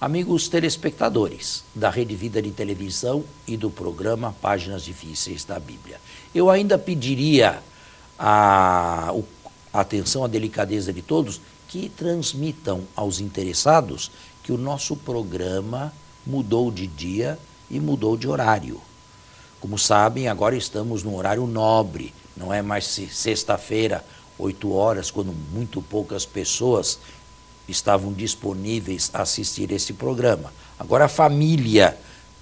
Amigos telespectadores da Rede Vida de Televisão e do programa Páginas Difíceis da Bíblia, eu ainda pediria a atenção, a delicadeza de todos, que transmitam aos interessados que o nosso programa mudou de dia e mudou de horário. Como sabem, agora estamos no horário nobre, não é mais sexta-feira, 8 horas, quando muito poucas pessoas estavam disponíveis a assistir esse programa. Agora a família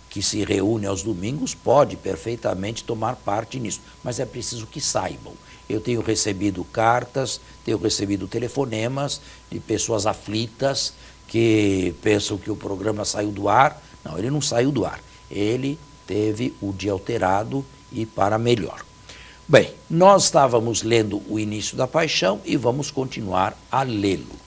que se reúne aos domingos pode perfeitamente tomar parte nisso, mas é preciso que saibam. Eu tenho recebido cartas, tenho recebido telefonemas de pessoas aflitas que pensam que o programa saiu do ar. Não, ele não saiu do ar. Ele teve o dia alterado e para melhor. Bem, nós estávamos lendo o início da Paixão e vamos continuar a lê-lo.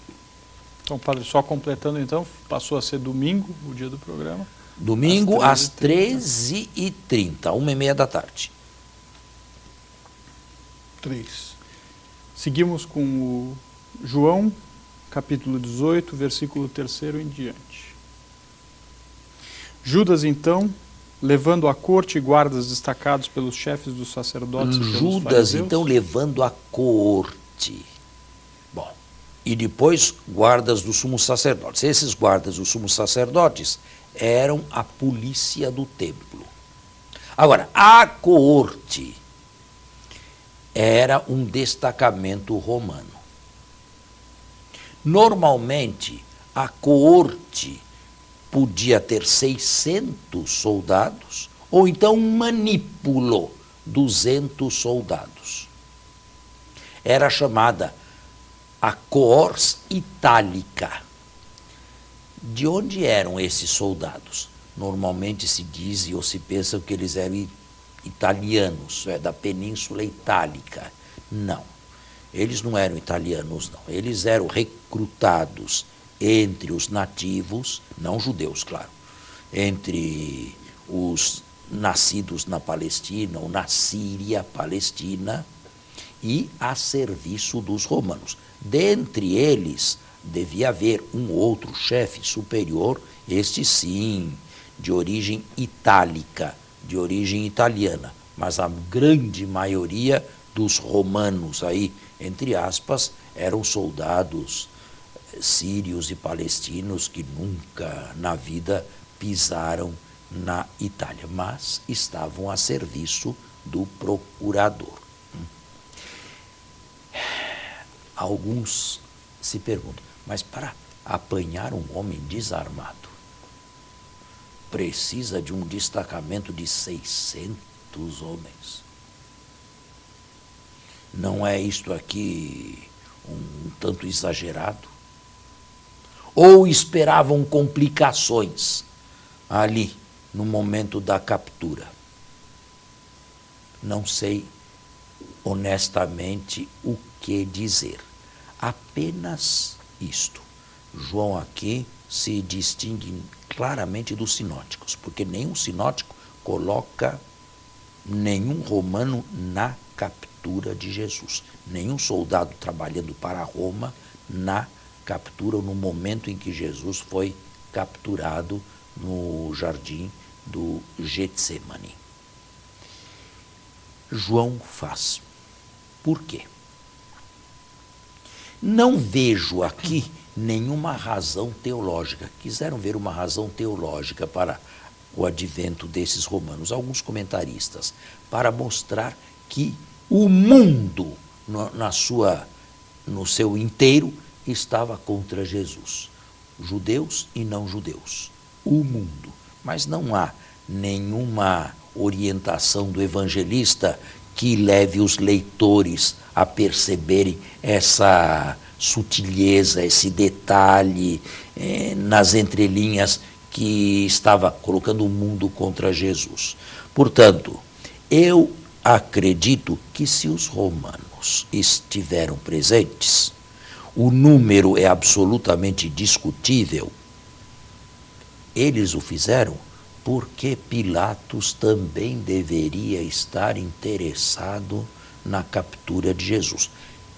Então, padre, só completando então, passou a ser domingo, o dia do programa. Domingo às 13h30, 1h30 da tarde. 3. Seguimos com o João, capítulo 18, versículo 3º em diante. Judas, então, levando à corte guardas destacados pelos chefes dos sacerdotes e pelos Judas, fariseus, então, levando à corte. Bom, e depois guardas do sumo sacerdote. Esses guardas do sumo sacerdotes eram a polícia do templo. Agora, a coorte era um destacamento romano. Normalmente, a coorte podia ter 600 soldados, ou então um manípulo, 200 soldados. Era chamada a cohors itálica. De onde eram esses soldados? Normalmente se diz ou se pensa que eles eram italianos, da Península Itálica. Não, eles não eram italianos, não. Eles eram recrutados entre os nativos, não judeus, claro, entre os nascidos na Palestina ou na Síria, Palestina, e a serviço dos romanos. Dentre eles, devia haver um outro chefe superior, este sim, de origem itálica, de origem italiana, mas a grande maioria dos romanos aí, entre aspas, eram soldados sírios e palestinos que nunca na vida pisaram na Itália, mas estavam a serviço do procurador. Alguns se perguntam, mas para apanhar um homem desarmado, precisa de um destacamento de 600 homens. Não é isto aqui um tanto exagerado? Ou esperavam complicações ali no momento da captura? Não sei honestamente o que dizer. Apenas isto. João aqui se distingue claramente dos sinóticos, porque nenhum sinótico coloca nenhum romano na captura de Jesus. Nenhum soldado trabalhando para Roma na captura ou no momento em que Jesus foi capturado no jardim do Getsemane. João faz. Por quê? Não vejo aqui nenhuma razão teológica. Quiseram ver uma razão teológica para o advento desses romanos, alguns comentaristas, para mostrar que o mundo, no seu inteiro, estava contra Jesus. Judeus e não judeus. O mundo. Mas não há nenhuma orientação do evangelista que leve os leitores a perceberem essa sutileza, esse detalhe nas entrelinhas que estava colocando o mundo contra Jesus. Portanto, eu acredito que se os romanos estiveram presentes, o número é absolutamente discutível, eles o fizeram porque Pilatos também deveria estar interessado na captura de Jesus.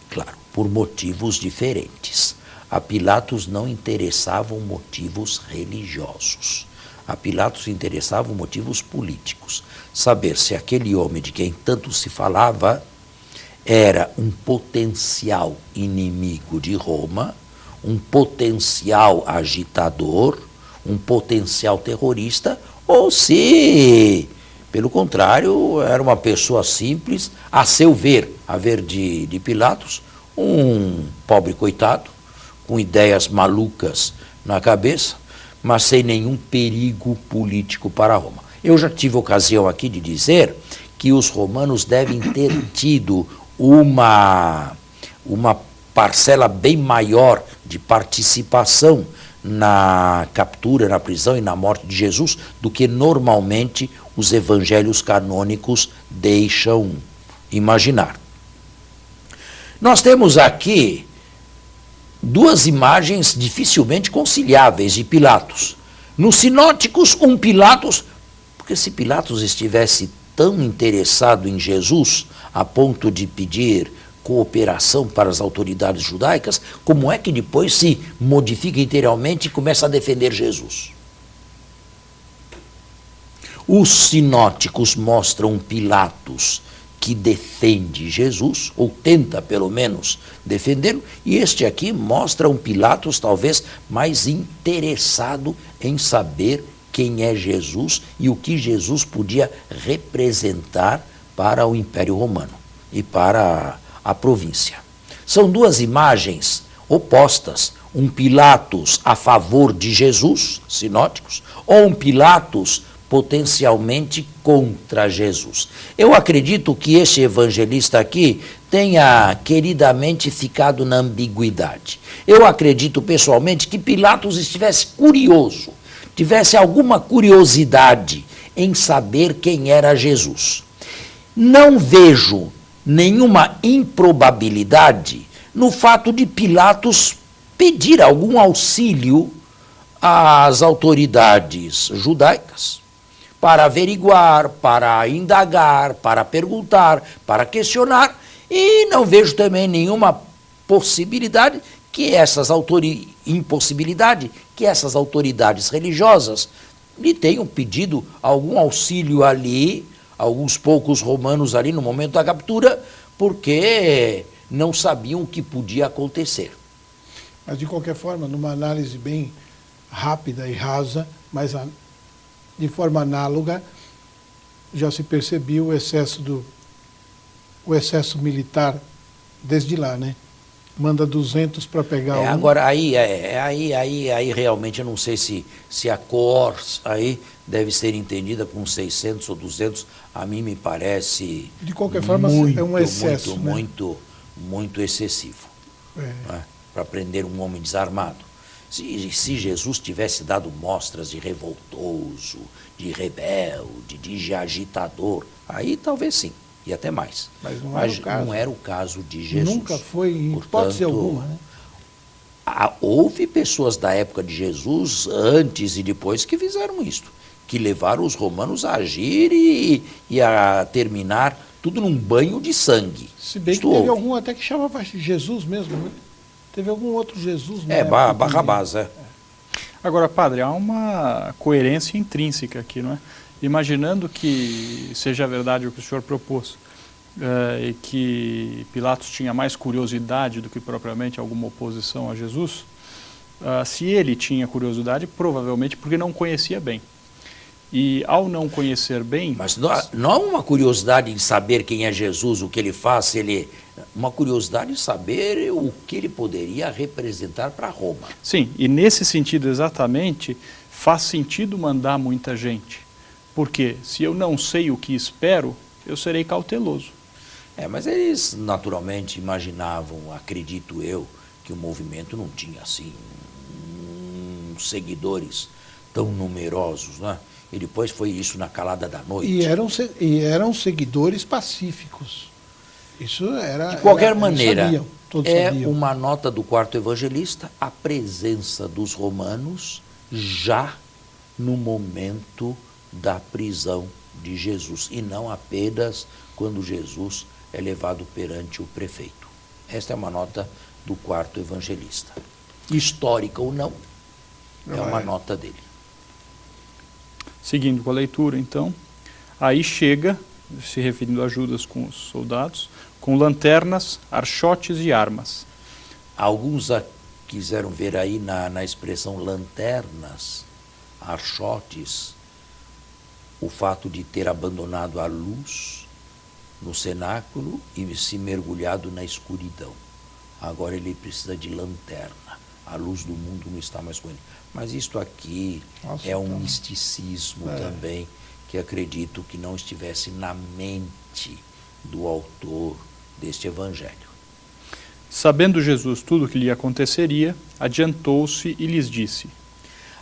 Claro, por motivos diferentes. A Pilatos não interessavam motivos religiosos. A Pilatos interessavam motivos políticos. Saber se aquele homem de quem tanto se falava era um potencial inimigo de Roma, um potencial agitador, um potencial terrorista, ou se, pelo contrário, era uma pessoa simples, a seu ver, a ver de Pilatos, um pobre coitado, com ideias malucas na cabeça, mas sem nenhum perigo político para Roma. Eu já tive ocasião aqui de dizer que os romanos devem ter tido uma parcela bem maior de participação na captura, na prisão e na morte de Jesus do que normalmente os evangelhos canônicos deixam imaginar. Nós temos aqui duas imagens dificilmente conciliáveis de Pilatos. Nos sinóticos, um Pilatos, porque se Pilatos estivesse tão interessado em Jesus a ponto de pedir cooperação para as autoridades judaicas, como é que depois se modifica interiormente e começa a defender Jesus? Os sinóticos mostram Pilatos que defende Jesus, ou tenta pelo menos defendê-lo, e este aqui mostra um Pilatos talvez mais interessado em saber quem é Jesus e o que Jesus podia representar para o Império Romano e para a província. São duas imagens opostas, um Pilatos a favor de Jesus, sinóticos, ou um Pilatos potencialmente contra Jesus. Eu acredito que este evangelista aqui tenha queridamente ficado na ambiguidade. Eu acredito pessoalmente que Pilatos estivesse curioso, tivesse alguma curiosidade em saber quem era Jesus. Não vejo nenhuma improbabilidade no fato de Pilatos pedir algum auxílio às autoridades judaicas para averiguar, para indagar, para perguntar, para questionar, e não vejo também nenhuma possibilidade que essas impossibilidade que essas autoridades religiosas lhe tenham pedido algum auxílio ali, alguns poucos romanos ali no momento da captura, porque não sabiam o que podia acontecer. Mas, de qualquer forma, numa análise bem rápida e rasa, mas de forma análoga, já se percebeu o excesso militar desde lá, né? Manda 200 para pegar um. Agora, aí realmente eu não sei se a cor aí deve ser entendida com 600 ou 200, a mim me parece de qualquer forma muito, é um excesso, muito excessivo, né, para prender um homem desarmado. Se Jesus tivesse dado mostras de revoltoso, de rebelde, de agitador, aí talvez sim, e até mais. Mas não era o caso de Jesus. Nunca foi, em hipótese alguma, né? Houve pessoas da época de Jesus, antes e depois, que fizeram isto, que levaram os romanos a agir e a terminar tudo num banho de sangue. Se bem que teve algum até que chamava Jesus mesmo, né? Teve algum outro Jesus, né? Barrabás, é. Agora, padre, há uma coerência intrínseca aqui, não é? Imaginando que seja verdade o que o senhor propôs, e que Pilatos tinha mais curiosidade do que propriamente alguma oposição a Jesus, se ele tinha curiosidade, provavelmente porque não conhecia bem. E ao não conhecer bem... Mas não há uma curiosidade em saber quem é Jesus, o que ele faz, uma curiosidade em saber o que ele poderia representar para Roma. Sim, e nesse sentido exatamente, faz sentido mandar muita gente. Porque se eu não sei o que espero, eu serei cauteloso. Mas eles naturalmente imaginavam, acredito eu, que o movimento não tinha assim seguidores tão numerosos, né? E depois foi isso na calada da noite. E eram seguidores pacíficos. Isso era... De qualquer maneira, todos sabiam. Uma nota do quarto evangelista, a presença dos romanos já no momento da prisão de Jesus, e não apenas quando Jesus é levado perante o prefeito. Esta é uma nota do quarto evangelista. histórica ou não, é uma nota dele. Seguindo com a leitura, então, aí chega, se referindo a Judas com os soldados, com lanternas, archotes e armas. Alguns quiseram ver aí na expressão lanternas, archotes, o fato de ter abandonado a luz no cenáculo e se mergulhado na escuridão. Agora ele precisa de lanterna. A luz do mundo não está mais com ele. Mas isto aqui é um misticismo também, que acredito que não estivesse na mente do autor deste evangelho. Sabendo Jesus tudo o que lhe aconteceria, adiantou-se e lhes disse.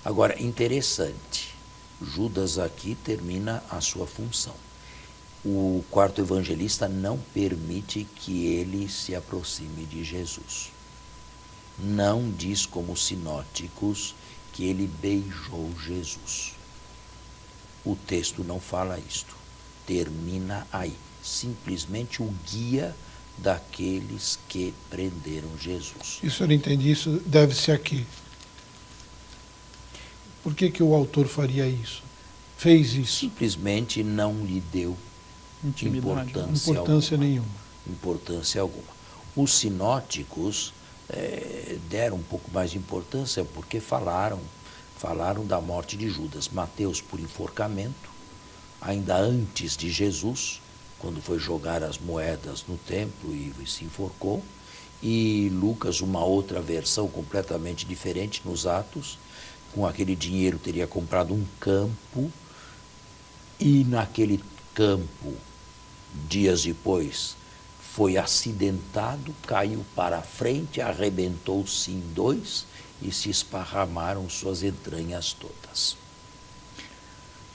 Agora, interessante, Judas aqui termina a sua função. O quarto evangelista não permite que ele se aproxime de Jesus. Não diz como os sinóticos que ele beijou Jesus. O texto não fala isto. Termina aí. Simplesmente o guia daqueles que prenderam Jesus. E o senhor entende isso? Deve-se aqui. Por que o autor faria isso? Fez isso? Simplesmente não lhe deu importância nenhuma. Importância alguma. Os sinóticos deram um pouco mais de importância porque falaram da morte de Judas. Mateus por enforcamento, ainda antes de Jesus, quando foi jogar as moedas no templo e se enforcou, e Lucas, uma outra versão completamente diferente nos Atos, com aquele dinheiro teria comprado um campo, e naquele campo, dias depois, foi acidentado, caiu para a frente, arrebentou-se em dois e se esparramaram suas entranhas todas.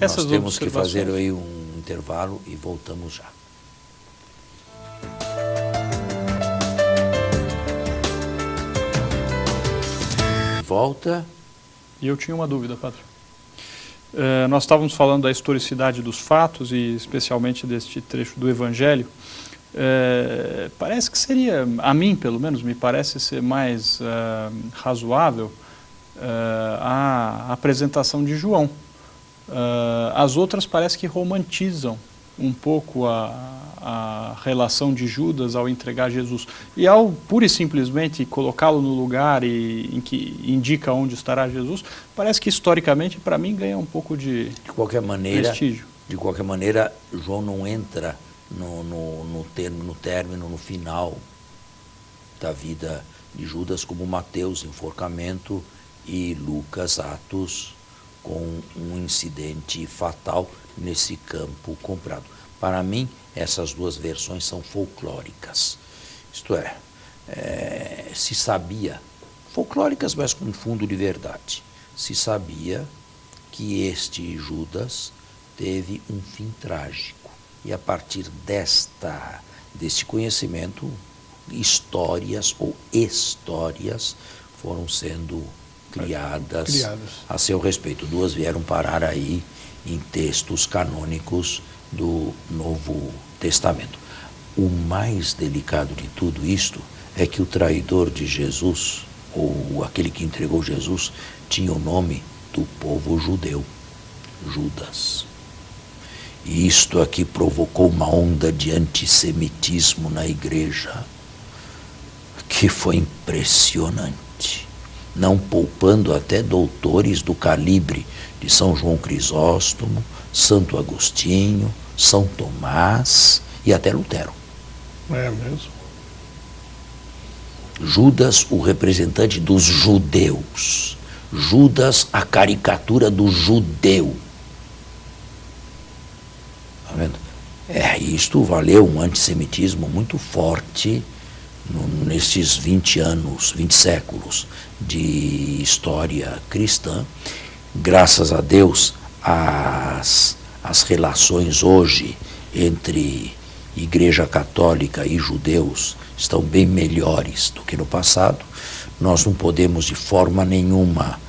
Nós temos que fazer aí um intervalo e voltamos já. Volta. E eu tinha uma dúvida, padre. Nós estávamos falando da historicidade dos fatos e especialmente deste trecho do Evangelho. Parece que seria, a mim pelo menos, me parece ser mais razoável a apresentação de João. As outras parece que romantizam um pouco a relação de Judas ao entregar Jesus. E ao pura e simplesmente colocá-lo no lugar em que indica onde estará Jesus, parece que historicamente, para mim, ganha um pouco de prestígio. De qualquer maneira, João não entra no término, no final da vida de Judas, como Mateus, enforcamento, e Lucas, Atos, com um incidente fatal nesse campo comprado. Para mim, essas duas versões são folclóricas. Isto é, se sabia, folclóricas, mas com fundo de verdade, se sabia que este Judas teve um fim trágico. E a partir deste conhecimento, histórias foram sendo criadas a seu respeito. Duas vieram parar aí em textos canônicos do Novo Testamento. O mais delicado de tudo isto é que o traidor de Jesus, ou aquele que entregou Jesus, tinha o nome do povo judeu, Judas. E isto aqui provocou uma onda de antissemitismo na igreja, que foi impressionante, não poupando até doutores do calibre de São João Crisóstomo, Santo Agostinho, São Tomás e até Lutero. É mesmo? Judas, o representante dos judeus. Judas, a caricatura do judeu. Está vendo? Isto valeu um antissemitismo muito forte nesses 20 anos, 20 séculos de história cristã. Graças a Deus, as relações hoje entre Igreja Católica e judeus estão bem melhores do que no passado. Nós não podemos de forma nenhuma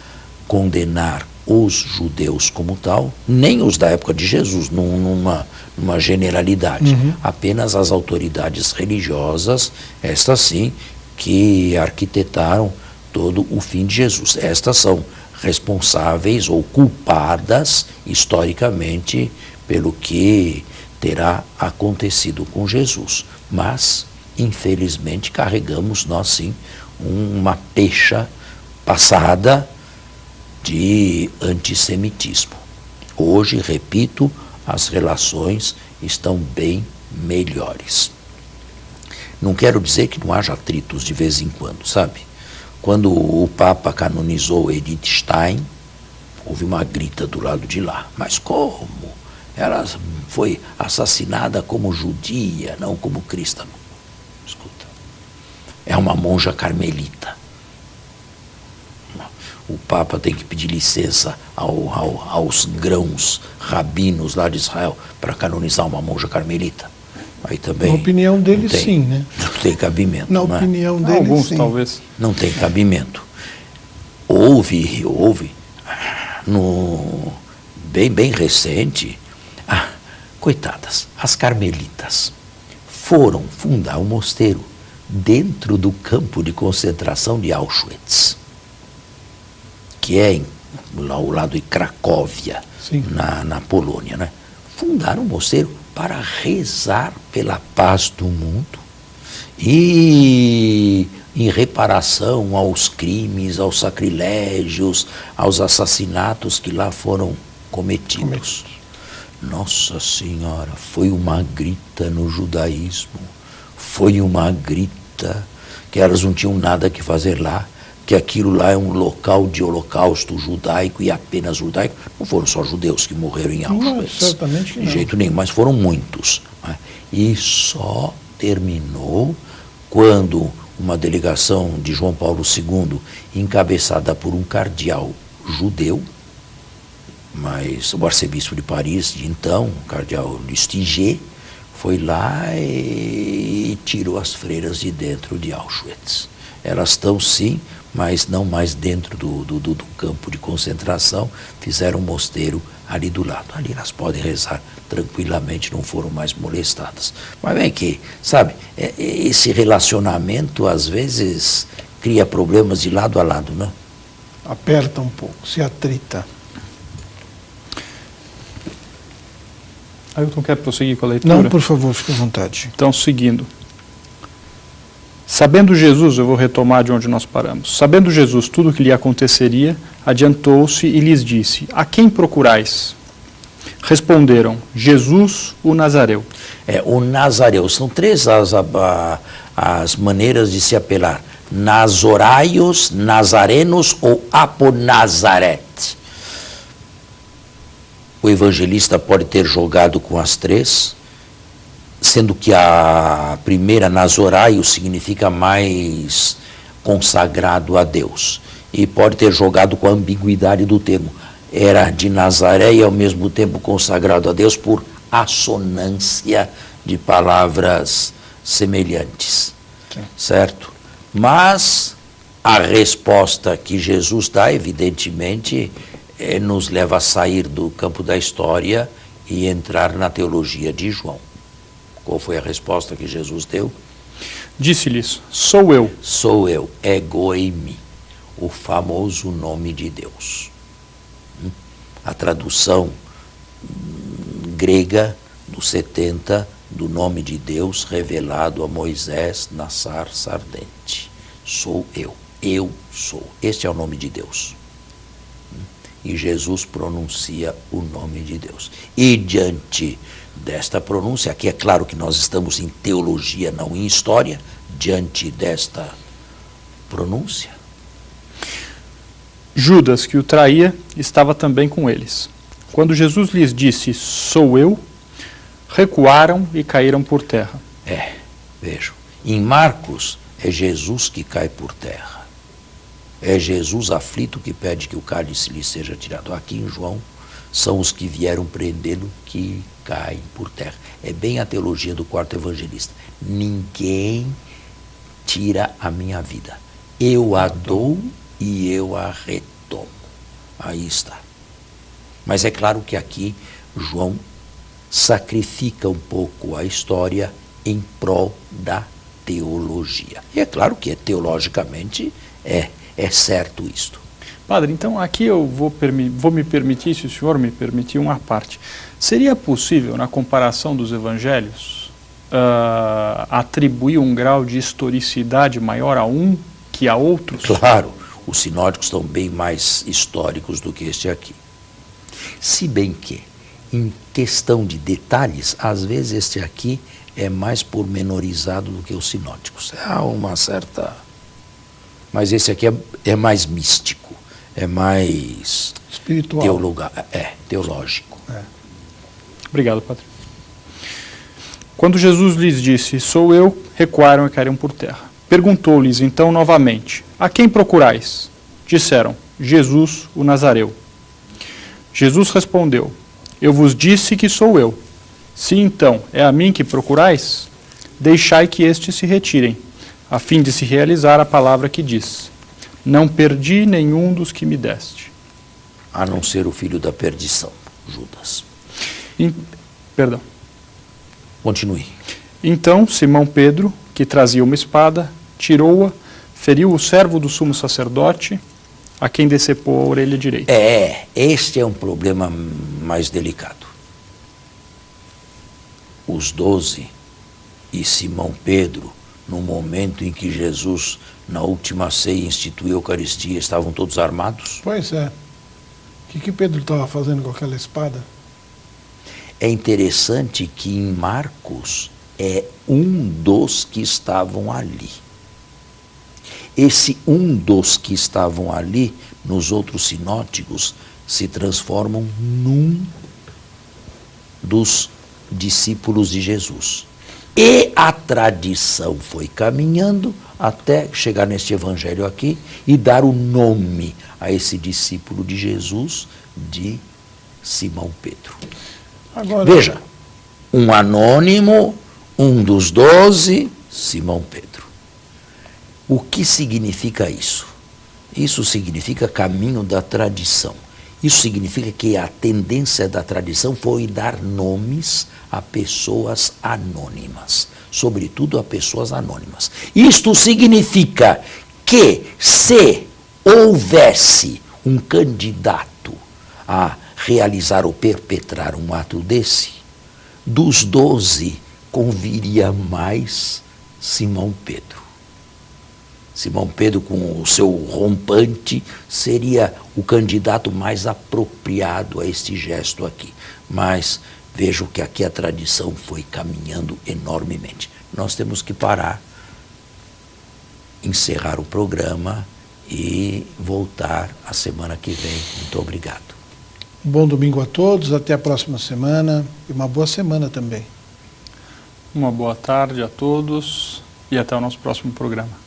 condenar os judeus como tal, nem os da época de Jesus, numa generalidade. Apenas as autoridades religiosas, estas sim, que arquitetaram todo o fim de Jesus. Estas são responsáveis ou culpadas historicamente pelo que terá acontecido com Jesus. Mas, infelizmente, carregamos nós sim uma pecha passada de antissemitismo. Hoje, repito, as relações estão bem melhores. Não quero dizer que não haja atritos de vez em quando, sabe? Quando o Papa canonizou Edith Stein, houve uma grita do lado de lá. Mas como? Ela foi assassinada como judia, não como cristã. Escuta, é uma monja carmelita. O Papa tem que pedir licença aos grãos rabinos lá de Israel para canonizar uma monja carmelita. Aí também. Na opinião dele, sim, né? Não tem cabimento. Na opinião dele, alguns, sim. Talvez. Não tem cabimento. Houve, bem recente, coitadas, as carmelitas foram fundar um mosteiro dentro do campo de concentração de Auschwitz, que é ao lado de Cracóvia, na Polônia, né? Fundaram um mosteiro para rezar pela paz do mundo e em reparação aos crimes, aos sacrilégios, aos assassinatos que lá foram cometidos. Nossa Senhora, foi uma grita no judaísmo, foi uma grita que elas não tinham nada que fazer lá, que aquilo lá é um local de holocausto judaico e apenas judaico. Não foram só judeus que morreram em Auschwitz, não, certamente não. De jeito nenhum, mas foram muitos. Né? E só terminou quando uma delegação de João Paulo II, encabeçada por um cardeal judeu, mas o arcebispo de Paris, de então, o cardeal Lustiger, foi lá e tirou as freiras de dentro de Auschwitz. Elas estão sim, mas não mais dentro do campo de concentração, fizeram um mosteiro ali do lado. Ali elas podem rezar tranquilamente, não foram mais molestadas. Mas bem que, sabe, esse relacionamento às vezes cria problemas de lado a lado, né? Aperta um pouco, se atrita. Ailton, quer prosseguir com a leitura? Não, por favor, fique à vontade. Então, seguindo. Sabendo Jesus, eu vou retomar de onde nós paramos. Sabendo Jesus tudo o que lhe aconteceria, adiantou-se e lhes disse: a quem procurais? Responderam: Jesus, o Nazareu. O Nazareu. São três as maneiras de se apelar: Nazoraios, Nazarenos ou Aponazaret. O evangelista pode ter jogado com as três, sendo que a primeira, Nazoraio, significa mais consagrado a Deus. E pode ter jogado com a ambiguidade do termo. Era de Nazaré e ao mesmo tempo consagrado a Deus por assonância de palavras semelhantes. Sim. Certo? Mas a resposta que Jesus dá, evidentemente, nos leva a sair do campo da história e entrar na teologia de João. Qual foi a resposta que Jesus deu? Disse-lhes: sou eu. Sou eu, ego eimi, o famoso nome de Deus. A tradução grega do 70 do nome de Deus revelado a Moisés na sarça ardente. Sou eu sou. Este é o nome de Deus. E Jesus pronuncia o nome de Deus. E diante desta pronúncia, aqui é claro que nós estamos em teologia, não em história, diante desta pronúncia. Judas, que o traía, estava também com eles. Quando Jesus lhes disse: sou eu, recuaram e caíram por terra. Vejam, em Marcos é Jesus que cai por terra. É Jesus aflito que pede que o cálice lhe seja tirado. Aqui em João são os que vieram prendê-lo que caem por terra. É bem a teologia do quarto evangelista. Ninguém tira a minha vida. Eu a dou e eu a retomo. Aí está. Mas é claro que aqui João sacrifica um pouco a história em prol da teologia. E é claro que teologicamente é certo isto. Padre, então aqui eu vou me permitir, se o senhor me permitir, uma parte. Seria possível, na comparação dos evangelhos, atribuir um grau de historicidade maior a um que a outros? Claro, os sinóticos estão bem mais históricos do que este aqui. Se bem que, em questão de detalhes, às vezes este aqui é mais pormenorizado do que os sinóticos. Há uma certa... Mas esse aqui é mais místico, é mais... Espiritual. Teológico. Obrigado, Padre. Quando Jesus lhes disse, sou eu, recuaram e caíram por terra. Perguntou-lhes então novamente, a quem procurais? Disseram, Jesus, o Nazareu. Jesus respondeu, eu vos disse que sou eu. Se então é a mim que procurais, deixai que estes se retirem, a fim de se realizar a palavra que diz, não perdi nenhum dos que me deste. A não ser o filho da perdição, Judas. Perdão. Continue. Então Simão Pedro, que trazia uma espada, tirou-a, feriu o servo do sumo sacerdote, a quem decepou a orelha direita. Este é um problema mais delicado. Os 12 e Simão Pedro, no momento em que Jesus, na última ceia, instituiu a Eucaristia, estavam todos armados? Pois é. O que Pedro estava fazendo com aquela espada? É interessante que em Marcos é um dos que estavam ali. Esse um dos que estavam ali, nos outros sinóticos, se transformam num dos discípulos de Jesus. E a tradição foi caminhando até chegar neste evangelho aqui e dar o nome a esse discípulo de Jesus de Simão Pedro. Agora, veja, um anônimo, um dos 12, Simão Pedro. O que significa isso? Isso significa caminho da tradição. Isso significa que a tendência da tradição foi dar nomes a pessoas anônimas, sobretudo a pessoas anônimas. Isto significa que se houvesse um candidato a realizar ou perpetrar um ato desse, dos 12 conviria mais Simão Pedro. Simão Pedro, com o seu rompante, seria o candidato mais apropriado a este gesto aqui. Mas vejo que aqui a tradição foi caminhando enormemente. Nós temos que parar, encerrar o programa e voltar a semana que vem. Muito obrigado. Um bom domingo a todos, até a próxima semana e uma boa semana também. Uma boa tarde a todos e até o nosso próximo programa.